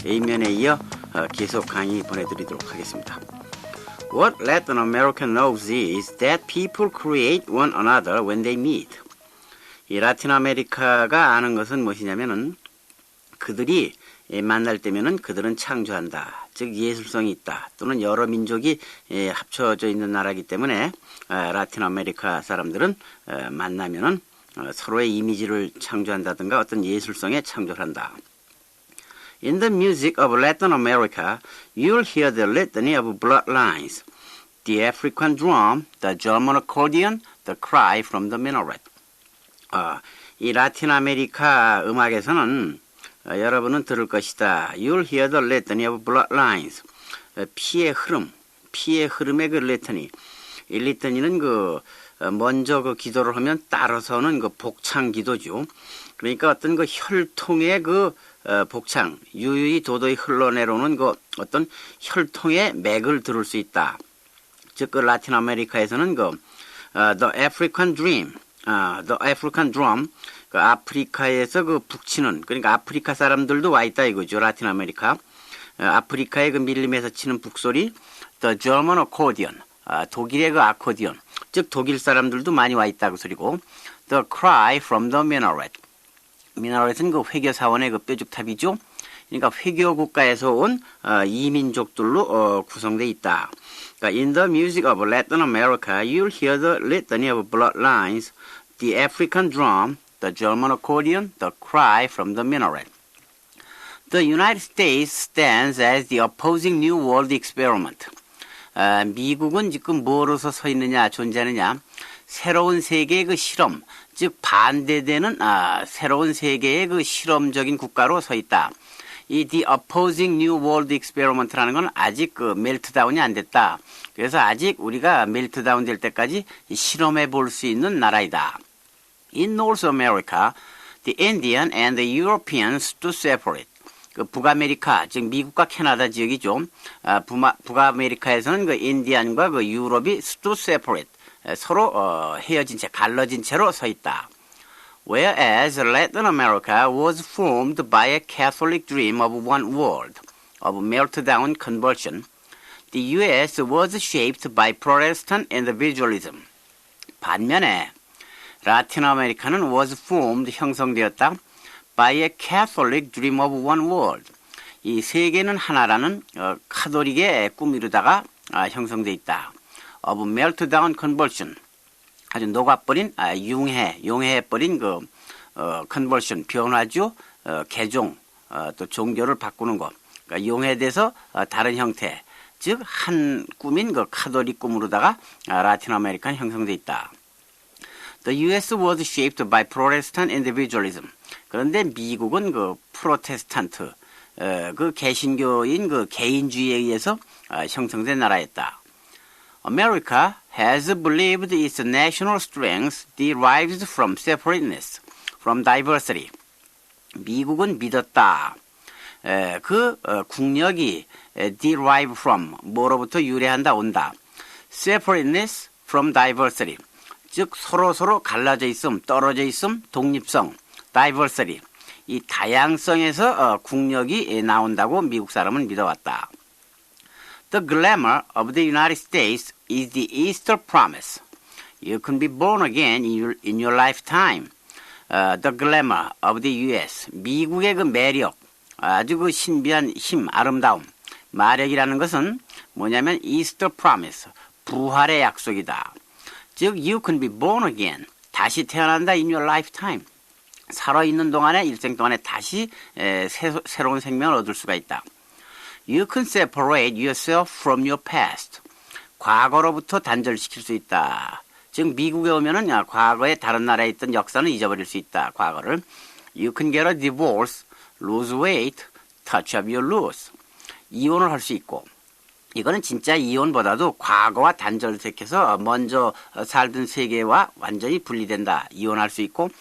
A면에 이어 계속 강의 보내드리도록 하겠습니다. What Latin America knows is that people create one another when they meet. 이 라틴 아메리카가 아는 것은 무엇이냐면은 그들이 만날 때면은 그들은 창조한다. 즉 예술성이 있다. 또는 여러 민족이 합쳐져 있는 나라이기 때문에 라틴 아메리카 사람들은 만나면은 서로의 이미지를 창조한다든가 어떤 예술성에 창조를 한다. In the music of Latin America, you'll hear the litany of bloodlines, the African drum, the German accordion, the cry from the minaret. 이 라틴 아메리카 음악에서는 여러분은 들을 것이다. You'll hear the litany of bloodlines. 피의 흐름의 그 리터니. 이 리터니는 먼저 기도를 하면 따라서는 복창 기도죠. 그러니까 어떤 혈통의 복창, 유유히 도도히 흘러내려오는 어떤 혈통의 맥을 들을 수 있다. 즉, 라틴 아메리카에서는 The African Dream, The African Drum, 아프리카에서 북치는, 그러니까 아프리카 사람들도 와 있다 이거죠, 라틴 아메리카. 아프리카의 밀림에서 치는 북소리, The German accordion, 독일의 아코디언, 즉 독일 사람들도 많이 와 있다 그 소리고, The cry from the minaret. 미나렛은 회교 사원의 뾰족탑이죠. 그러니까 회교 국가에서 온 이민족들로 구성되어 있다. 그러니까 in the music of Latin America, you'll hear the litany of bloodlines, the African drum, the German accordion, the cry from the minaret. The United States stands as the opposing New World experiment. 미국은 지금 뭐로서 서 있느냐, 존재하느냐? 새로운 세계의 실험, 즉 반대되는 새로운 세계의 실험적인 국가로 서 있다. 이 The Opposing New World Experiment라는 건 아직 멜트다운이 안 됐다. 그래서 아직 우리가 멜트다운 될 때까지 실험해 볼 수 있는 나라이다. In North America, the Indian and the Europeans stood separate. 북아메리카, 즉 미국과 캐나다 지역이죠. 북아메리카에서는 인디안과 유럽이 stood separate. 서로 헤어진 채, 갈라진 채로 서 있다. Whereas Latin America was formed by a Catholic dream of one world, of meltdown conversion, the U.S. was shaped by Protestant individualism. 반면에 라틴 아메리카는 was formed, 형성되었다, by a Catholic dream of one world. 이 세계는 하나라는 카톨릭의 꿈 이루다가 형성되어 있다. of meltdown conversion, 아주 녹아버린 용해버린 conversion, 변화죠. 개종, 또 종교를 바꾸는 것. 그러니까 용해돼서 다른 형태, 즉 한 꿈인 카톨릭 꿈으로다가 라틴 아메리카는 형성돼 있다. The U.S. was shaped by Protestant individualism. 그런데 미국은 프로테스탄트, 개신교인 개인주의에 의해서 형성된 나라였다. America has believed its national strength derives from separateness, from diversity. 미국은 믿었다. 국력이 derive from, 뭐로부터 유래한다, 온다. separateness from diversity. 즉, 서로 갈라져 있음, 떨어져 있음, 독립성, diversity. 이 다양성에서 국력이 나온다고 미국 사람은 믿어왔다. The glamour of the United States is the Easter promise. You can be born again in your lifetime. The glamour of the U.S. 미국의 매력, 아주 신비한 힘, 아름다움. 마력이라는 것은 뭐냐면 Easter promise, 부활의 약속이다. 즉, you can be born again. 다시 태어난다 in your lifetime. 살아있는 동안에, 일생 동안에 다시 새로운 생명을 얻을 수가 있다. You can separate yourself from your past. 과거로부터 단절시킬 수 있다. 즉 미국에 오면은 과거에 다른 나라에 있던 역사는 잊어버릴 수 있다. 과거를. You can get a divorce, lose weight, touch up your loss. 이혼을 할 수 있고. 이거는 진짜 이혼보다도 과거와 단절시켜서 먼저 살던 세계와 완전히 분리된다. 이혼할 수 있고.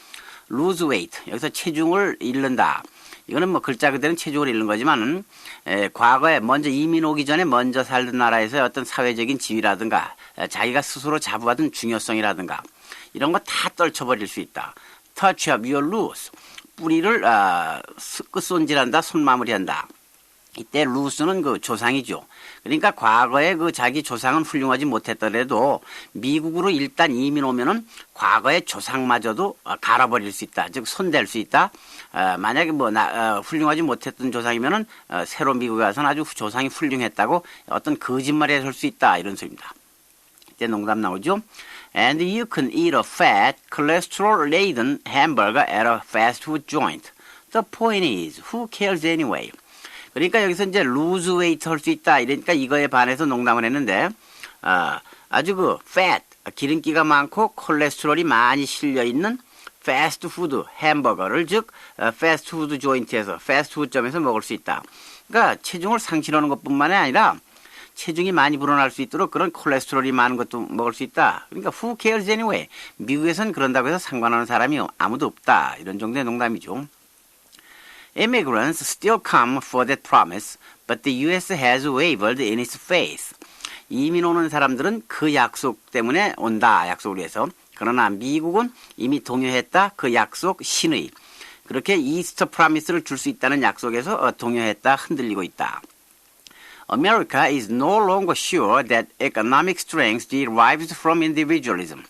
lose weight. 여기서 체중을 잃는다. 이거는 글자 그대로는 체중을 잃는 거지만은 과거에 먼저 이민 오기 전에 먼저 살던 나라에서 어떤 사회적인 지위라든가 자기가 스스로 자부하던 중요성이라든가 이런 거 다 떨쳐버릴 수 있다. touch up your loose. 뿌리를 끝손질한다, 손마무리한다. 이때 루스는 그 조상이죠. 그러니까 과거에 그 자기 조상은 훌륭하지 못했더라도 미국으로 일단 이민 오면은 과거의 조상마저도 갈아버릴 수 있다. 즉 손댈 수 있다. 만약에 훌륭하지 못했던 조상이면은 새로 미국에 와서는 아주 조상이 훌륭했다고 어떤 거짓말에 설 수 있다. 이런 소리입니다. 이때 농담 나오죠. And you can eat a fat, cholesterol-laden hamburger at a fast food joint. The point is, who cares anyway? 그러니까 여기서 이제 lose weight 할 수 있다. 이러니까 이거에 반해서 농담을 했는데, 아주 그 fat, 기름기가 많고 콜레스테롤이 많이 실려있는 패스트푸드 햄버거를 즉 패스트푸드 조인트에서 패스트푸드점에서 먹을 수 있다. 그러니까 체중을 상실하는 것뿐만이 아니라 체중이 많이 불어날 수 있도록 그런 콜레스테롤이 많은 것도 먹을 수 있다. 그러니까 who cares anyway? 미국에선 그런다고 해서 상관하는 사람이 아무도 없다. 이런 정도의 농담이죠. Immigrants still come for that promise, but the U.S. has wavered in its faith. 이민 오는 사람들은 그 약속 때문에 온다. 약속을 위해서. 그러나 미국은 이미 동요했다. 그 약속 신의. 그렇게 이스터 프라미스를 줄 수 있다는 약속에서 동요했다. 흔들리고 있다. America is no longer sure that economic strength derives from individualism.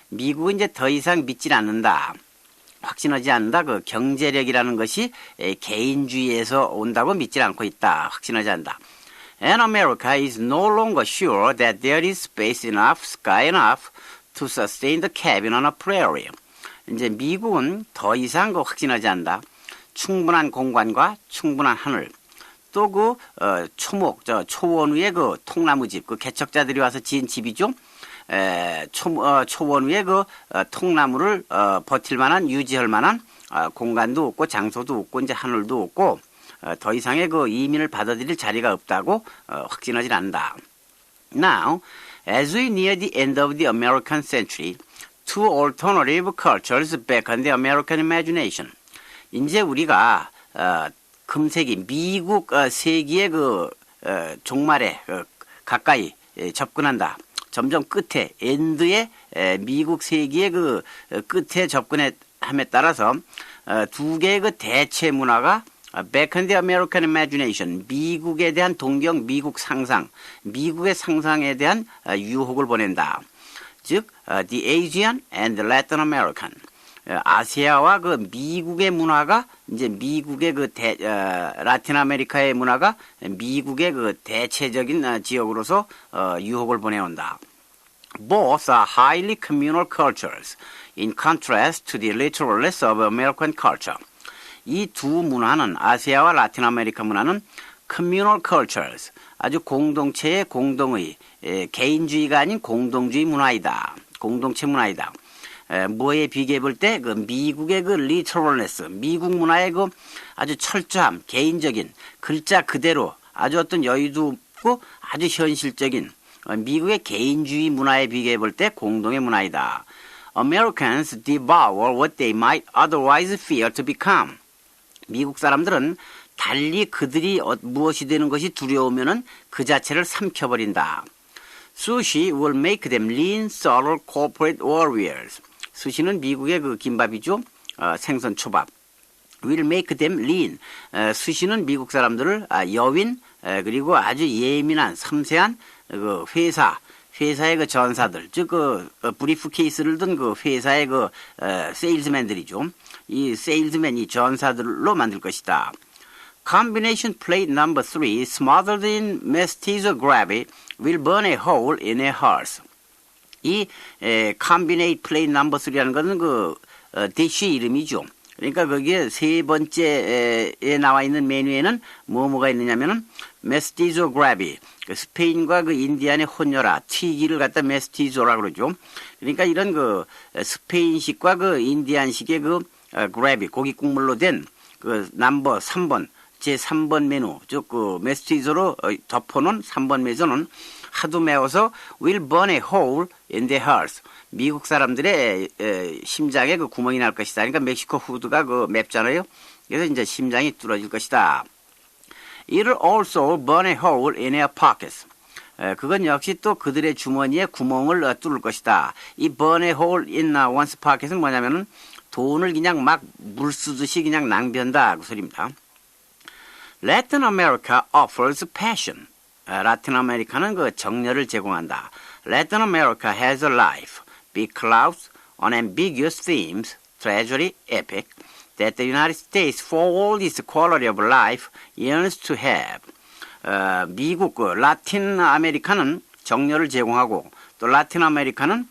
미국은 이제 더 이상 믿질 않는다. 확신하지 않는다. 그 경제력이라는 것이 개인주의에서 온다고 믿지 않고 있다. 확신하지 않는다. And America is no longer sure that there is space enough, sky enough to sustain the cabin on a prairie. 이제 미국은 더 이상 그 확신하지 않는다. 충분한 공간과 충분한 하늘. 또 그 초목, 초원 위에 그 통나무집, 그 개척자들이 와서 지은 집이죠. 초원 위에 그 통나무를 버틸 만한 유지할 만한 공간도 없고 장소도 없고 이제 하늘도 없고 더 이상의 그 이민을 받아들일 자리가 없다고 확신하지 않는다. Now, as we near the end of the American century, two alternative cultures beckon the American imagination. 이제 우리가 금세기 미국 세기의 그 종말에 가까이 접근한다. 점점 끝에 엔드의 미국 세기의 그 끝에 접근함에 따라서 두 개의 그 대체 문화가 beckon the American imagination, 미국에 대한 동경, 미국 상상, 미국의 상상에 대한 유혹을 보낸다. 즉, the Asian and the Latin American. 아시아와 그 미국의 문화가 이제 미국의 그 라틴 아메리카의 문화가 미국의 그 대체적인 지역으로서 유혹을 보내온다. Both are highly communal cultures, in contrast to the literalness of American culture. 이 두 문화는 아시아와 라틴 아메리카 문화는 communal cultures, 아주 공동체의 공동의, 개인주의가 아닌 공동주의 문화이다. 공동체 문화이다. 뭐에 비교해 볼 때 그 미국의 그 literalness, 미국 문화의 그 아주 철저함, 개인적인 글자 그대로 아주 어떤 여유도 없고 아주 현실적인 미국의 개인주의 문화에 비교해 볼 때 공동의 문화이다. Americans devour what they might otherwise fear to become. 미국 사람들은 달리 그들이 무엇이 되는 것이 두려우면은 그 자체를 삼켜버린다. Sushi will make them lean, subtle corporate warriors. 수시는 미국의 그 김밥이죠. 생선 초밥. Will make them lean. 수시는 미국 사람들을 여윈 그리고 아주 예민한 섬세한 그 회사의 그 전사들, 즉 그 브리프 케이스를 든 그 회사의 그 세일즈맨들이죠. 이 세일즈맨이 전사들로 만들 것이다. Combination plate number 3 smothered in mestizo gravy will burn a hole in a hearse. 이 combinate plate number 3라는 것은 그 디쉬 이름이죠. 그러니까 거기에 세 번째에 나와 있는 메뉴에는 뭐가 있느냐면은 메스티조 그라비, 그 스페인과 그 인디안의 혼혈아 튀기를 갖다 메스티조라고 그러죠. 그러니까 이런 그 스페인식과 그 인디안식의 그 그라비 고기 국물로 된 그 넘버 3번 제 3번 메뉴, 즉 그 메스티조로 덮어놓은 3번 메뉴는 하도 매워서 will burn a hole in their hearts. 미국 사람들의 심장에 그 구멍이 날 것이다. 그러니까 멕시코 푸드가 그 맵잖아요. 그래서 이제 심장이 뚫어질 것이다. It'll also burn a hole in their pockets. 그건 역시 또 그들의 주머니에 구멍을 뚫을 것이다. 이 burn a hole in one's pocket은 뭐냐면은 돈을 그냥 막 물 쓰듯이 그냥 낭비한다. 그 소리입니다. Latin America offers passion. 라틴 아메리카는 그 정열을 제공한다. Latin America has a life, big clouds, unambiguous themes, tragedy, epic, that the United States, for all its quality of life, yearns to have. 미국, 라틴 아메리카는 정열을 제공하고 또 라틴 아메리카는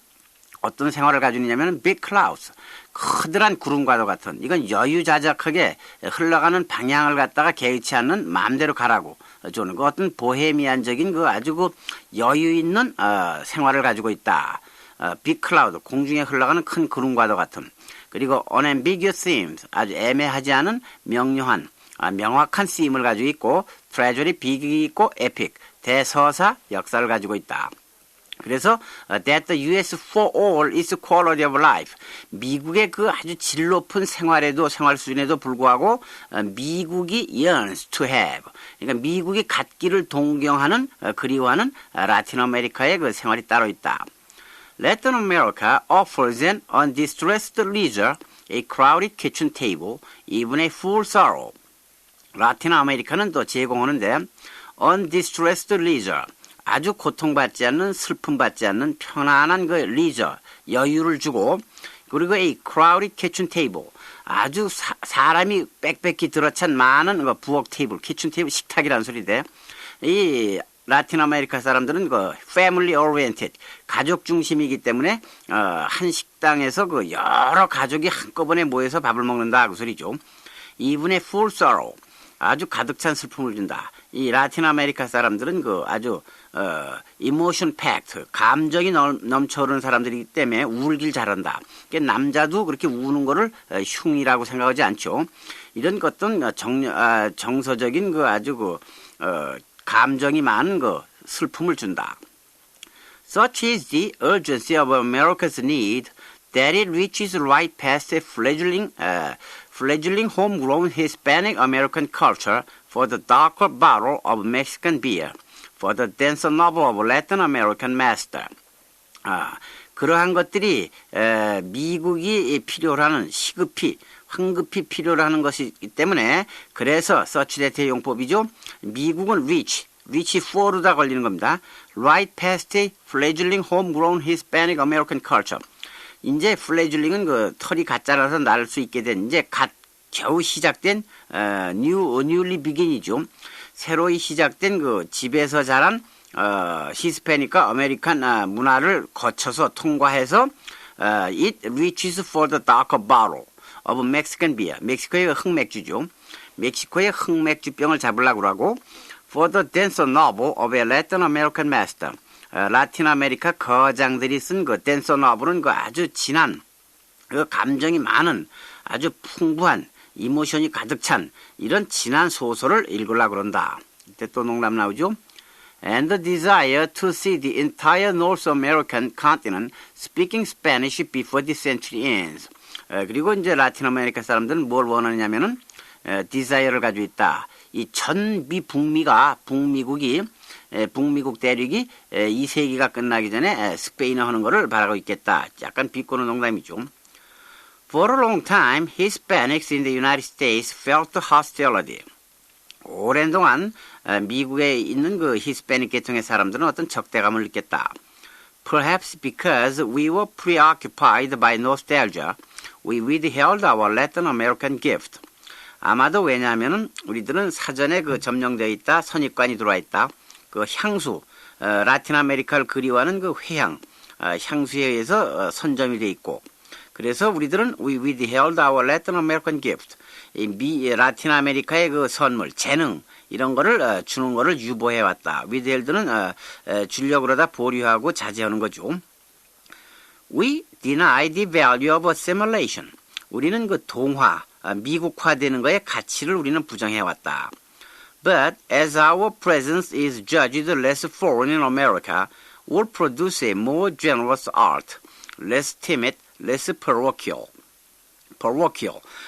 어떤 생활을 가지고 있냐면 big clouds, 커다란 구름과도 같은 이건 여유자적하게 흘러가는 방향을 갖다가 개의치 않는 마음대로 가라고 주는 그 어떤 보헤미안적인 그 아주 그 여유 있는 생활을 가지고 있다. big cloud, 공중에 흘러가는 큰 구름과도 같은 그리고 unambiguous themes, 아주 애매하지 않은 명료한 명확한 theme을 가지고 있고 tragedy, 비극이 있고 epic, 대서사, 역사를 가지고 있다. 그래서 that the U.S. for all is quality of life. 미국의 그 아주 질 높은 생활 수준에도 불구하고 미국이 yearns to have. 그러니까 미국이 갖기를 동경하는 그리워하는 라틴 아메리카의 그 생활이 따로 있다. Latin America offers an undistressed leisure, a crowded kitchen table, even a full sorrow. 라틴 아메리카는 또 제공하는데 undistressed leisure, 아주 고통받지 않는 슬픔받지 않는 편안한 그 leisure, 여유를 주고 그리고 a crowded kitchen table, 아주 사람이 빽빽히 들어찬 많은 그 부엌 테이블, 키친 테이블, 식탁이라는 소리인데 이 라틴 아메리카 사람들은 그 family oriented, 가족 중심이기 때문에 한 식당에서 그 여러 가족이 한꺼번에 모여서 밥을 먹는다 그 소리죠. Even a full sorrow, 아주 가득 찬 슬픔을 준다. 이 라틴 아메리카 사람들은 그 아주 emotion packed, 감정이 넘쳐오르는 사람들이기 때문에 울길 잘한다. 그러니까 남자도 그렇게 우는 거를 흉이라고 생각하지 않죠. 이런 어떤 정서적인 그 아주 그 감정이 많은 그 슬픔을 준다. Such is the urgency of America's need that it reaches right past a fledgling homegrown Hispanic American culture for the darker bottle of Mexican beer, for the denser novel of Latin American master. 그러한 것들이 미국이 필요로 하는 시급히 황급히 필요로 하는 것이기 때문에 그래서 such that의 용법이죠. 미국은 reach for로다 걸리는 겁니다. Right past a fledgling homegrown Hispanic American culture. 이제 fledgling은 그 털이 갓 자라서 날 수 있게 된 이제 겨우 시작된 newly begin이죠. 새로이 시작된 그 집에서 자란 히스패닉과 아메리칸 문화를 거쳐서 통과해서 it reaches for the darker bottle of Mexican beer. 멕시코의 흑맥주죠. 멕시코의 흑맥주병을 잡으려고 하고 for the denser novel of a Latin American master. 라틴 아메리카 거장들이 쓴 그 denser novel은 그 아주 진한 그 감정이 많은 아주 풍부한 이모션이 가득 찬 이런 진한 소설을 읽으려고 그런다. 이때 또 농담 나오죠. And the desire to see the entire North American continent speaking Spanish before the century ends. 그리고 이제 라틴 아메리카 사람들은 뭘 원하냐면은 desire를 가지고 있다. 이 전 북미국이 북미국 대륙이 이 세기가 끝나기 전에 스페인어 하는 거를 바라고 있겠다. 약간 비꼬는 농담이죠. For a long time, Hispanics in the United States felt hostility. 오랜 동안 미국에 있는 그 히스패닉 계통의 사람들은 어떤 적대감을 느꼈다. Perhaps because we were preoccupied by nostalgia, we withheld our Latin American gift. 아마도 왜냐하면은 우리들은 사전에 그 점령되어 있다, 선입관이 들어와 있다. 그 향수, 라틴 아메리카를 그리워하는 그 회향, 향수에 의해서 선점이 돼 있고. 그래서 우리들은 we withheld our Latin American gift. 라틴 아메리카의 그 선물, 재능 이런 거를 주는 거를 유보해 왔다. withheld는 주려고 그러다 보류하고 자제하는 거죠. We deny the value of assimilation. 우리는 그 동화, 미국화되는 거의 가치를 우리는 부정해 왔다. But as our presence is judged less foreign in America, we'll produce a more generous art, less timid, less parochial.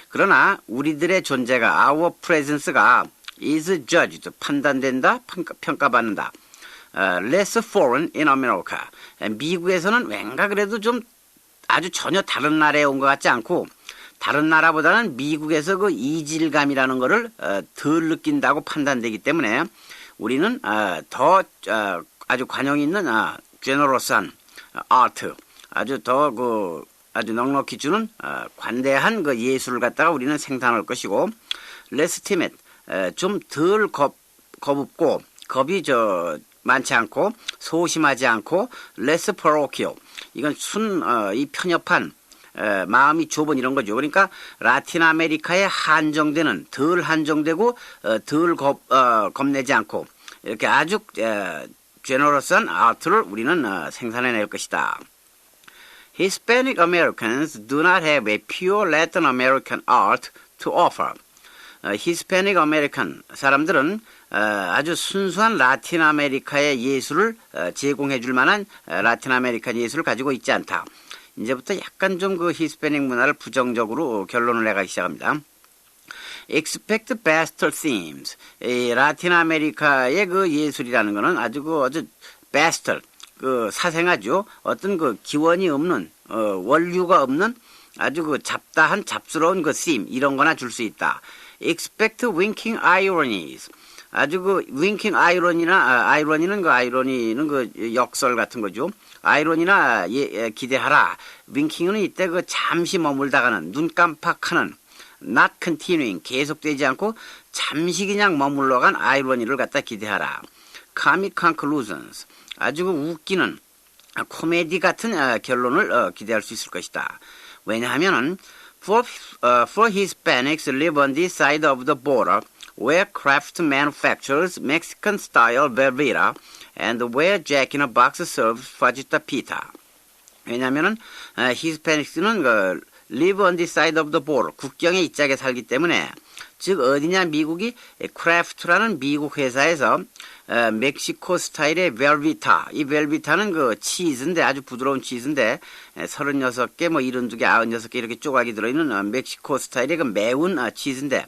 그러나 우리들의 존재가 our presence가 is judged 판단된다, 평가받는다. less foreign in America. 미국에서는 왠가 그래도 좀 아주 전혀 다른 나라에 온 것 같지 않고 다른 나라보다는 미국에서 그 이질감이라는 거를 덜 느낀다고 판단되기 때문에 우리는 더 아주 관용 있는 제너러스한 아트, 아주 더 아주 넉넉히 주는 관대한 그 예술을 갖다가 우리는 생산할 것이고, less timid, 좀 덜 겁없고 겁이 많지 않고 소심하지 않고, less parochial, 이건 이 편협한 마음이 좁은 이런 거죠. 그러니까 라틴 아메리카에 한정되는, 덜 한정되고 덜 겁내지 않고 이렇게 아주 제너러스한 아트를 우리는 생산해낼 것이다. Hispanic Americans do not have a pure Latin American art to offer. Hispanic American 사람들은 아주 순수한 라틴 아메리카의 예술을 제공해 줄 만한 라틴 아메리칸 예술을 가지고 있지 않다. 이제부터 약간 좀 그 히스패닉 문화를 부정적으로 결론을 내가기 시작합니다. Expect best themes. 라틴 아메리카의 그 예술이라는 거는 아주 best, 사생아죠. 어떤 기원이 없는, 원류가 없는 아주 잡다한 잡스러운 theme, 이런 거나 줄 수 있다. Expect winking ironies. 아주 winking irony는 아이러니는 역설 같은 거죠. 아이러니나 기대하라. winking은 이때 잠시 머물다가는, 눈 깜빡하는, not continuing, 계속되지 않고 잠시 그냥 머물러간 아이러니를 갖다 기대하라. comic conclusions, 아주 웃기는 코미디 같은 결론을 기대할 수 있을 것이다. 왜냐하면은 for Hispanics live on this side of the border where Kraft manufactures Mexican-style Velveeta and where Jack in a Box serves fajita pita. 왜냐하면은 히스패닉스는 live on this side of the border, 국경의 이짝에 살기 때문에, 즉 어디냐, 미국이 크래프트라는 미국 회사에서 멕시코 스타일의 벨비타, 이 벨비타는 치즈인데, 아주 부드러운 치즈인데 36개, 72개, 96개 이렇게 조각이 들어있는 멕시코 스타일의 매운 치즈인데,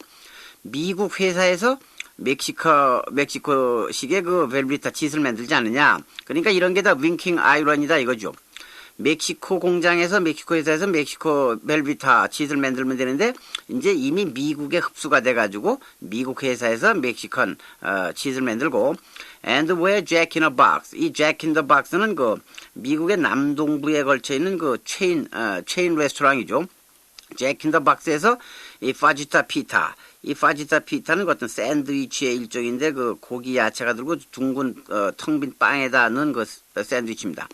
미국 회사에서 멕시코식의 벨비타 치즈를 만들지 않느냐. 그러니까 이런 게 다 윙킹 아이러니다 이거죠. 멕시코 공장에서, 멕시코 회사에서 멕시코 벨비타 치즈를 만들면 되는데, 이제 이미 미국에 흡수가 돼가지고 미국 회사에서 멕시컨 치즈를 만들고, and where Jack in a Box, 이 Jack in the Box는 미국의 남동부에 걸쳐 있는 체인 레스토랑이죠. Jack in the Box에서 이 파지타 피타, 이 파지타 피타는 어떤 샌드위치의 일종인데, 고기 야채가 들고 둥근 텅 빈 빵에다 넣은 샌드위치입니다.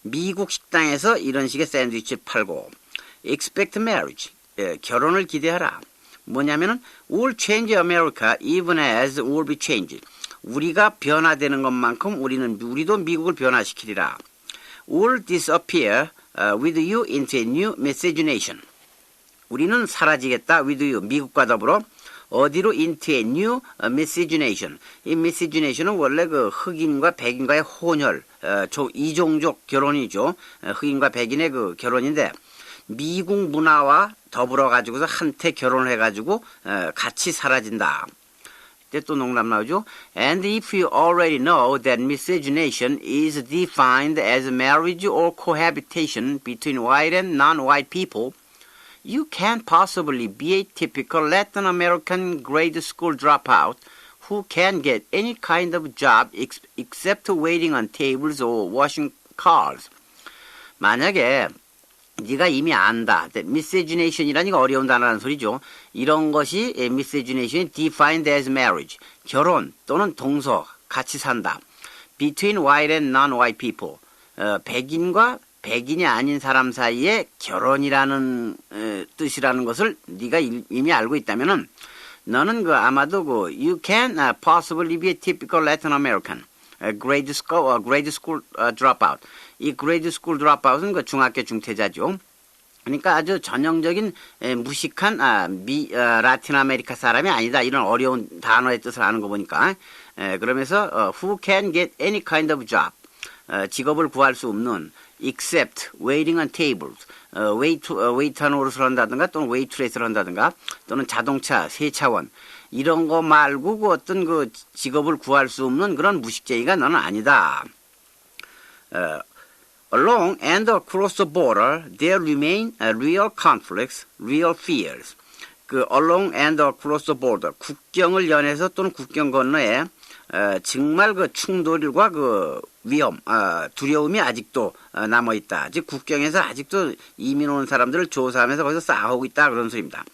미국 식당에서 이런 식의 샌드위치 팔고, expect marriage, 결혼을 기대하라. 뭐냐면은 we'll change America even as we'll be changed. 우리가 변화되는 것만큼 우리도 미국을 변화시키리라. We'll disappear with you into a new miscegenation. 우리는 사라지겠다 with you, 미국과 더불어 어디로 into a new miscegenation. 이 miscegenation은 원래 흑인과 백인과의 혼혈, 이종족 결혼이죠. 흑인과 백인의 결혼인데, 미국 문화와 더불어 가지고서 한테 결혼을 해가지고 같이 사라진다. 이때 또 농담 나오죠. And if you already know that miscegenation is defined as marriage or cohabitation between white and non-white people, you can't possibly be a typical Latin American grade school dropout who can't get any kind of job except waiting on tables or washing cars. 만약에 네가 이미 안다. miscegenation이라는 게 어려운 단어라는 소리죠. 이런 것이 miscegenation이 defined as marriage, 결혼 또는 동서, 같이 산다. between white and non-white people, 백인과 백인이 아닌 사람 사이에 결혼이라는 뜻이라는 것을 네가 이미 알고 있다면은, 너는 아마도 you can possibly be a typical Latin American grade school dropout. 이 grade school dropout은 중학교 중퇴자죠. 그러니까 아주 전형적인 무식한 라틴 아메리카 사람이 아니다. 이런 어려운 단어의 뜻을 아는 거 보니까. 그러면서 who can get any kind of job, 직업을 구할 수 없는, except waiting on tables, 웨이터 노릇을 한다든가 또는 웨이트레스를 한다든가 또는 자동차, 세차원, 이런 거 말고 어떤 직업을 구할 수 없는 그런 무식쟁이가 너는 아니다. Along and across the border, there remain real conflicts, real fears. 그 along and across the border, 국경을 연해서 또는 국경 건너에 정말 그 충돌과 그 위험, 두려움이 아직도 남아 있다. 즉 국경에서 아직도 이민 온 사람들을 조사하면서 거기서 싸우고 있다 그런 소리입니다.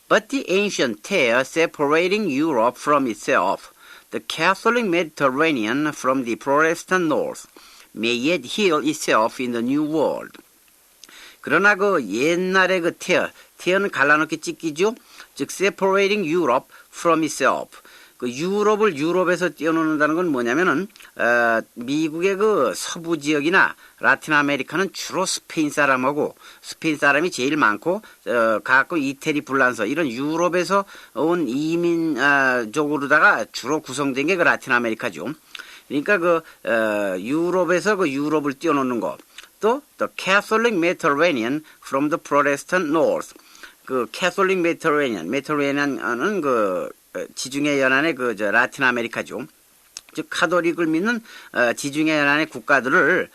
But the ancient tale separating Europe from itself, the Catholic Mediterranean from the Protestant North, may yet heal itself in the new world. 그러나 그 옛날의 그 tear는 갈라놓기 찢기죠. 즉 separating Europe from itself. 그 유럽을 유럽에서 떼어놓는다는 건 뭐냐면은 미국의 그 서부 지역이나 라틴 아메리카는 주로 스페인 사람하고 스페인 사람이 제일 많고 가끔 이태리 불란서 이런 유럽에서 온 이민족으로다가 주로 구성된 게 그 라틴 아메리카죠. 그러니까 그 유럽에서 그 유럽을 떼어놓는 거. 또 the Catholic Mediterranean from the Protestant North. 그 Catholic Mediterranean은 그 지중해 연안의 그 라틴 아메리카죠. 즉 카톨릭을 믿는 지중해 연안의 국가들을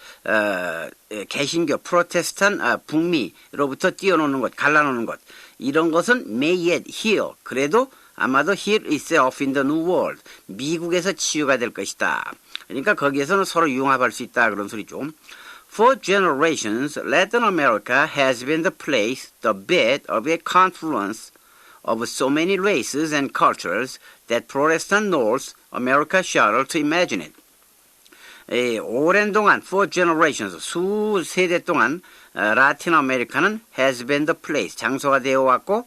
개신교 프로테스탄 북미로부터 띄어놓는 것, 갈라놓는 것 이런 것은 may yet heal. 그래도 아마도 heal itself in the new world. 미국에서 치유가 될 것이다. 그러니까 거기에서는 서로 융합할 수 있다 그런 소리죠. For generations, Latin America has been the place, the bed of a confluence of so many races and cultures that Protestant North America shudder to imagine it. 오랜 동안, for generations, 수 세대 동안 라틴 아메리카는 has been the place, 장소가 되어왔고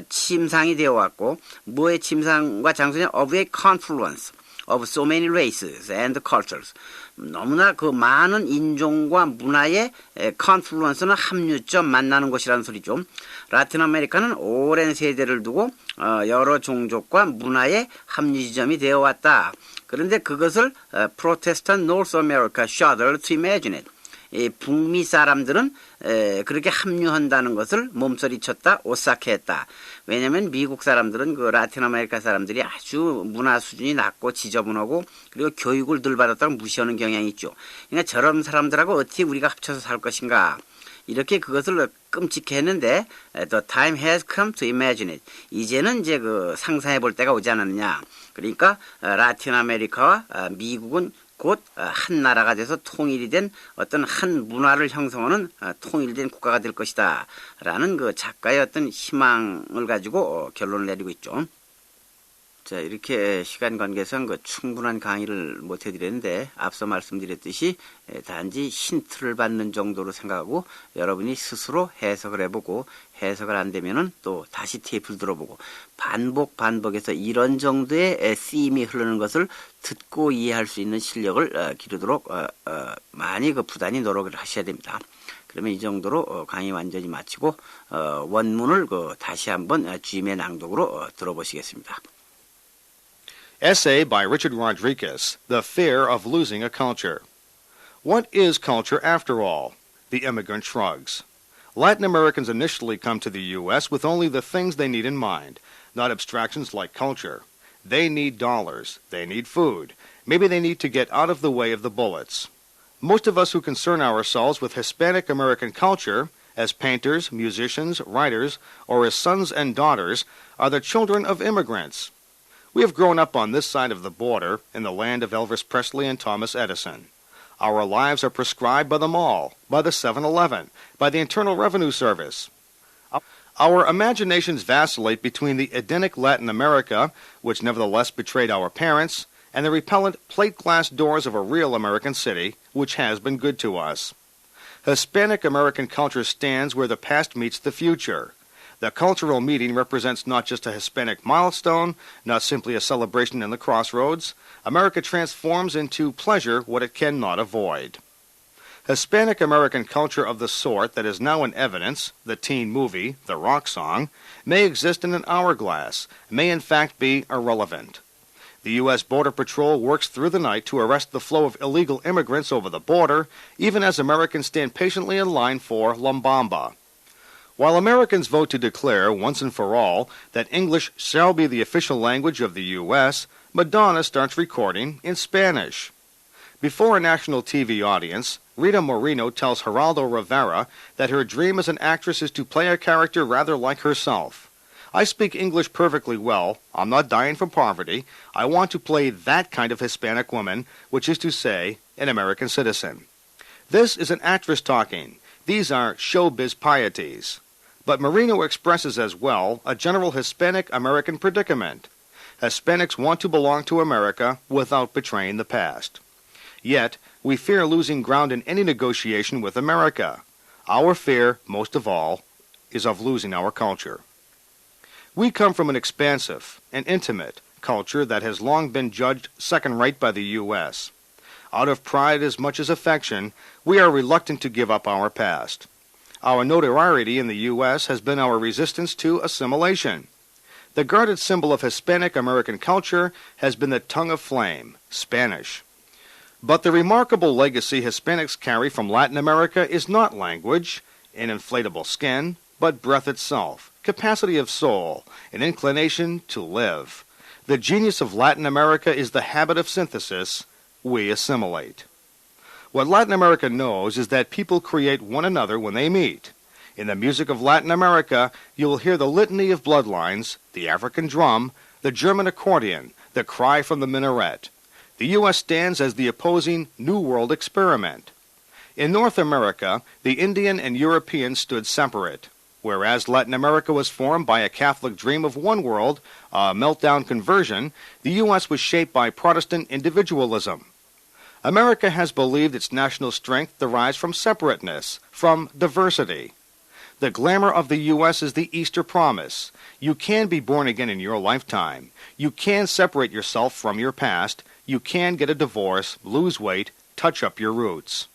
침상이 되어왔고 뭐의 침상과 장소냐? of a confluence of so many races and cultures. 너무나 그 많은 인종과 문화의 컨플루언스는 합류점 만나는 곳이라는 소리죠. 라틴 아메리카는 오랜 세대를 두고 여러 종족과 문화의 합류 지점이 되어 왔다. 그런데 그것을 프로테스탄트 노스 아메리카 shudder to imagine it. 북미 사람들은 그렇게 합류한다는 것을 몸서리쳤다, 오싹해했다. 왜냐하면 미국 사람들은 그 라틴 아메리카 사람들이 아주 문화 수준이 낮고 지저분하고 그리고 교육을 덜 받았다고 무시하는 경향이 있죠. 그러니까 저런 사람들하고 어떻게 우리가 합쳐서 살 것인가. 이렇게 그것을 끔찍했는데 the time has come to imagine it. 이제는 이제 그 상상해 볼 때가 오지 않았느냐. 그러니까 라틴 아메리카와 미국은 곧 한 나라가 돼서 통일이 된 어떤 한 문화를 형성하는 통일된 국가가 될 것이다 라는 그 작가의 어떤 희망을 가지고 결론을 내리고 있죠. 자, 이렇게 시간 관계상 그 충분한 강의를 못 해드렸는데 앞서 말씀드렸듯이 단지 힌트를 받는 정도로 생각하고 여러분이 스스로 해석을 해보고 해석을 안 되면은 또 다시 테이프를 들어보고 반복해서 이런 정도의 쓰임이 흐르는 것을 듣고 이해할 수 있는 실력을 기르도록 많이 그 부단히 노력을 하셔야 됩니다. 그러면 이 정도로 강의 완전히 마치고 원문을 그 다시 한번 주임의 낭독으로 들어보시겠습니다. Essay by Richard Rodriguez, The Fear of Losing a Culture. What is culture after all? The immigrant shrugs. Latin Americans initially come to the U.S. with only the things they need in mind, not abstractions like culture. They need dollars. They need food. Maybe they need to get out of the way of the bullets. Most of us who concern ourselves with Hispanic American culture, as painters, musicians, writers, or as sons and daughters, are the children of immigrants. We have grown up on this side of the border, in the land of Elvis Presley and Thomas Edison. Our lives are prescribed by the mall, by the 7-Eleven, by the Internal Revenue Service. Our imaginations vacillate between the Edenic Latin America, which nevertheless betrayed our parents, and the repellent plate glass doors of a real American city, which has been good to us. Hispanic American culture stands where the past meets the future. The cultural meeting represents not just a Hispanic milestone, not simply a celebration in the crossroads. America transforms into pleasure what it cannot avoid. Hispanic American culture of the sort that is now in evidence, the teen movie, the rock song, may exist in an hourglass, may in fact be irrelevant. The U.S. Border Patrol works through the night to arrest the flow of illegal immigrants over the border, even as Americans stand patiently in line for La Bamba. While Americans vote to declare, once and for all, that English shall be the official language of the U.S., Madonna starts recording in Spanish. Before a national TV audience, Rita Moreno tells Geraldo Rivera that her dream as an actress is to play a character rather like herself. I speak English perfectly well. I'm not dying from poverty. I want to play that kind of Hispanic woman, which is to say, an American citizen. This is an actress talking. These are showbiz pieties. But Moreno expresses as well a general Hispanic American predicament. Hispanics want to belong to America without betraying the past. Yet, we fear losing ground in any negotiation with America. Our fear, most of all, is of losing our culture. We come from an expansive and intimate culture that has long been judged second-rate by the U.S. Out of pride as much as affection, we are reluctant to give up our past. Our notoriety in the U.S. has been our resistance to assimilation. The guarded symbol of Hispanic American culture has been the tongue of flame, Spanish. But the remarkable legacy Hispanics carry from Latin America is not language, an inflatable skin, but breath itself, capacity of soul, an inclination to live. The genius of Latin America is the habit of synthesis. We assimilate. What Latin America knows is that people create one another when they meet. In the music of Latin America, you will hear the litany of bloodlines, the African drum, the German accordion, the cry from the minaret. The U.S. stands as the opposing New World experiment. In North America, the Indian and European stood separate. Whereas Latin America was formed by a Catholic dream of one world, a meltdown conversion, the U.S. was shaped by Protestant individualism. America has believed its national strength derives from separateness, from diversity. The glamour of the U.S. is the Easter promise. You can be born again in your lifetime. You can separate yourself from your past. You can get a divorce, lose weight, touch up your roots.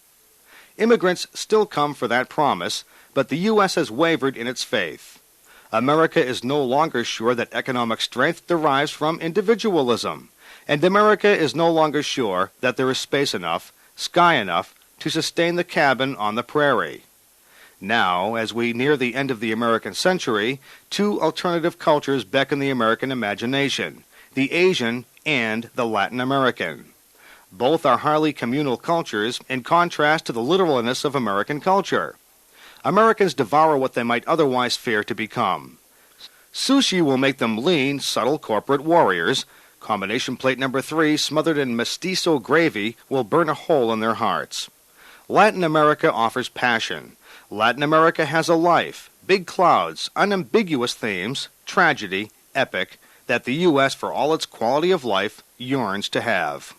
Immigrants still come for that promise, but the U.S. has wavered in its faith. America is no longer sure that economic strength derives from individualism, and America is no longer sure that there is space enough, sky enough, to sustain the cabin on the prairie. Now, as we near the end of the American century, two alternative cultures beckon the American imagination, the Asian and the Latin American. Both are highly communal cultures in contrast to the literalness of American culture. Americans devour what they might otherwise fear to become. Sushi will make them lean, subtle corporate warriors. Combination plate number 3, smothered in mestizo gravy, will burn a hole in their hearts. Latin America offers passion. Latin America has a life, big clouds, unambiguous themes, tragedy, epic, that the U.S., for all its quality of life, yearns to have.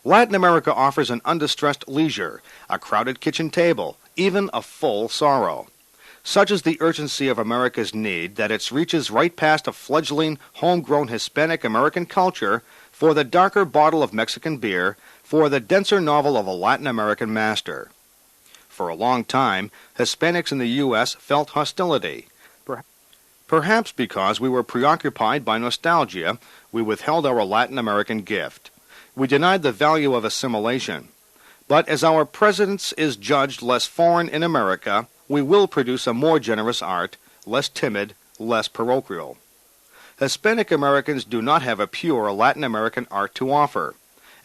Latin America offers an undistressed leisure, a crowded kitchen table, even a full sorrow. Such is the urgency of America's need that it reaches right past a fledgling, homegrown Hispanic American culture for the darker bottle of Mexican beer, for the denser novel of a Latin American master. For a long time, Hispanics in the U.S. felt hostility. Perhaps because we were preoccupied by nostalgia, we withheld our Latin American gift. We denied the value of assimilation. But as our presence is judged less foreign in America, we will produce a more generous art, less timid, less parochial. Hispanic Americans do not have a pure Latin American art to offer.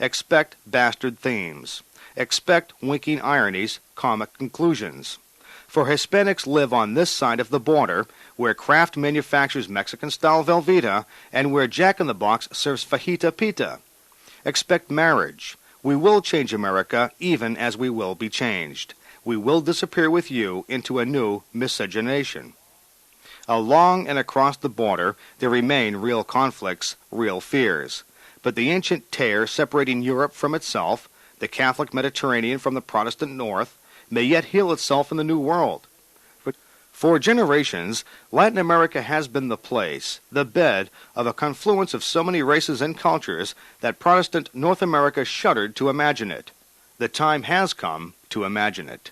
Expect bastard themes. Expect winking ironies, comic conclusions. For Hispanics live on this side of the border, where Kraft manufactures Mexican-style Velveeta and where Jack-in-the-Box serves fajita pita. Expect marriage. We will change America even as we will be changed. We will disappear with you into a new miscegenation. Along and across the border, there remain real conflicts, real fears. But the ancient tear separating Europe from itself, the Catholic Mediterranean from the Protestant North, may yet heal itself in the New World. But for generations, Latin America has been the place, the bed, of a confluence of so many races and cultures that Protestant North America shuddered to imagine it. The time has come to imagine it.